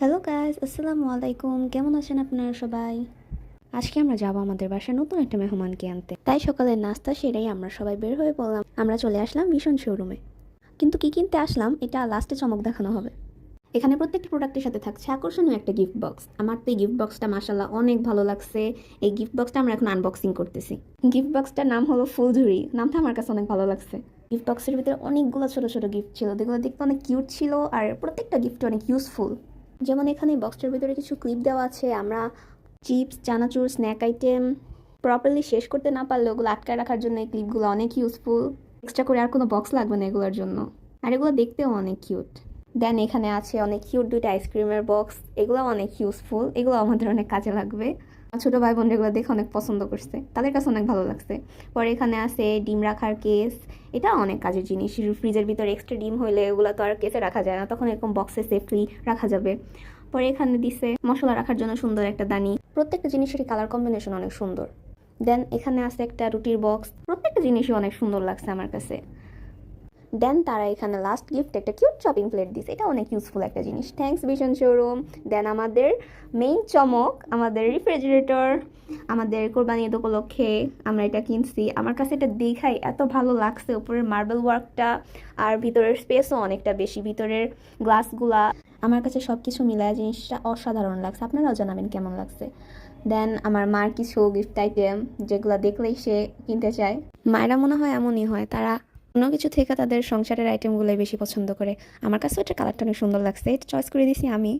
Hello guys, আসসালামু আলাইকুম। কেমন আছেন আপনারা সবাই? আজকে আমরা যাব আমাদের বাসায় নতুন একটা মেহমানকে আনতে। তাই সকালে নাস্তা সেরেই আমরা সবাই বের হয়ে পড়লাম। আমরা চলে আসলাম ভীষণ শোরুমে। কিন্তু কি কিনতে আসলাম এটা লাস্টে চমক দেখানো হবে। এখানে প্রত্যেকটা প্রোডাক্টের সাথে থাকছে আকর্ষণীয় একটা গিফট বক্স। আমার তো এই গিফট বক্সটা মাশাআল্লাহ অনেক ভালো লাগছে। এই গিফট বক্সটা আমরা এখন আনবক্সিং করতেছি। গিফট বক্সটার নাম হলো ফুলঝুরি। নামটা আমার কাছে অনেক ভালো লাগছে। গিফট বক্সের ভিতরে অনেকগুলো ছোট ছোট গিফট ছিল, যেগুলো দেখতে অনেক কিউট ছিল আর প্রত্যেকটা গিফট অনেক ইউজফুল। যেমন এখানে বক্সটার ভিতরে কিছু ক্লিপ দেওয়া আছে। আমরা চিপস, চানাচুর, স্ন্যাক আইটেম প্রপারলি শেষ করতে না পারলে ওগুলো আটকায় রাখার জন্য এই ক্লিপগুলো অনেক ইউজফুল। এক্সট্রা করে আর কোনো বক্স লাগবে না এগুলোর জন্য। আর এগুলো দেখতেও অনেক কিউট। দেন এখানে আছে অনেক কিউট দুইটা আইসক্রিমের বক্স। এগুলো অনেক ইউজফুল, এগুলো আমাদের অনেক কাজে লাগবে। ছোটো ভাই বোন এগুলো দেখে অনেক পছন্দ করছে, তাদের কাছে অনেক ভালো লাগছে। পরে এখানে আছে ডিম রাখার কেস। এটা অনেক কাজের জিনিস। ফ্রিজের ভিতরে এক্সট্রা ডিম হইলে এগুলো তো আর কেসে রাখা যায় না, তখন এরকম বক্সে সেফলি রাখা যাবে। পরে এখানে দিছে মশলা রাখার জন্য সুন্দর একটা দানি। প্রত্যেকটা জিনিসেরই কালার কম্বিনেশন অনেক সুন্দর। দেন এখানে আছে একটা রুটির বক্স। প্রত্যেকটা জিনিসই অনেক সুন্দর লাগছে আমার কাছে। দেন তারা এখানে লাস্ট গিফট একটা কিউট চপিং প্লেট দিছে। এটা অনেক ইউজফুল একটা জিনিস। Thanks vision showroom. দেন আমাদের মেইন চমক, আমাদের রেফ্রিজারেটর। আমাদের কোরবানি ঈদ উপলক্ষে আমরা এটা কিনছি। আমার কাছে এটা দেখাই এত ভালো লাগছে, উপরের মার্বেল ওয়ার্কটা আর ভিতরের স্পেসও অনেকটা বেশি, ভিতরের গ্লাসগুলা। আমার কাছে সব কিছু মিলায় জিনিসটা অসাধারণ লাগছে। আপনারাও জানাবেন কেমন লাগছে। দেন আমার মার কিছু গিফট আইটেম, যেগুলো দেখলেই সে কিনতে চায়। মায়েরা মনে হয় এমনই হয়, তারা অন্য কিছু থেকে তাদের সংসারের আইটেমগুলোই বেশি পছন্দ করে। আমার কাছেও এটা কালারটা অনেক সুন্দর লাগছে, এটা চয়েস করে দিছি আমি।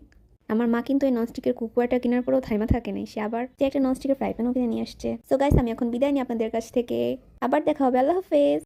আমার মা কিন্তু এই ননস্টিকের কুকওয়ারটা কেনার পরেও থাইমা থাকে নাই, সে আবার যে একটা ননস্টিকের ফ্রাই প্যানও কিনে নিয়ে আসছে। সো গাইস, আমি এখন বিদায় নিই আপনাদের কাছ থেকে। আবার দেখা হবে। আল্লাহ হাফেজ।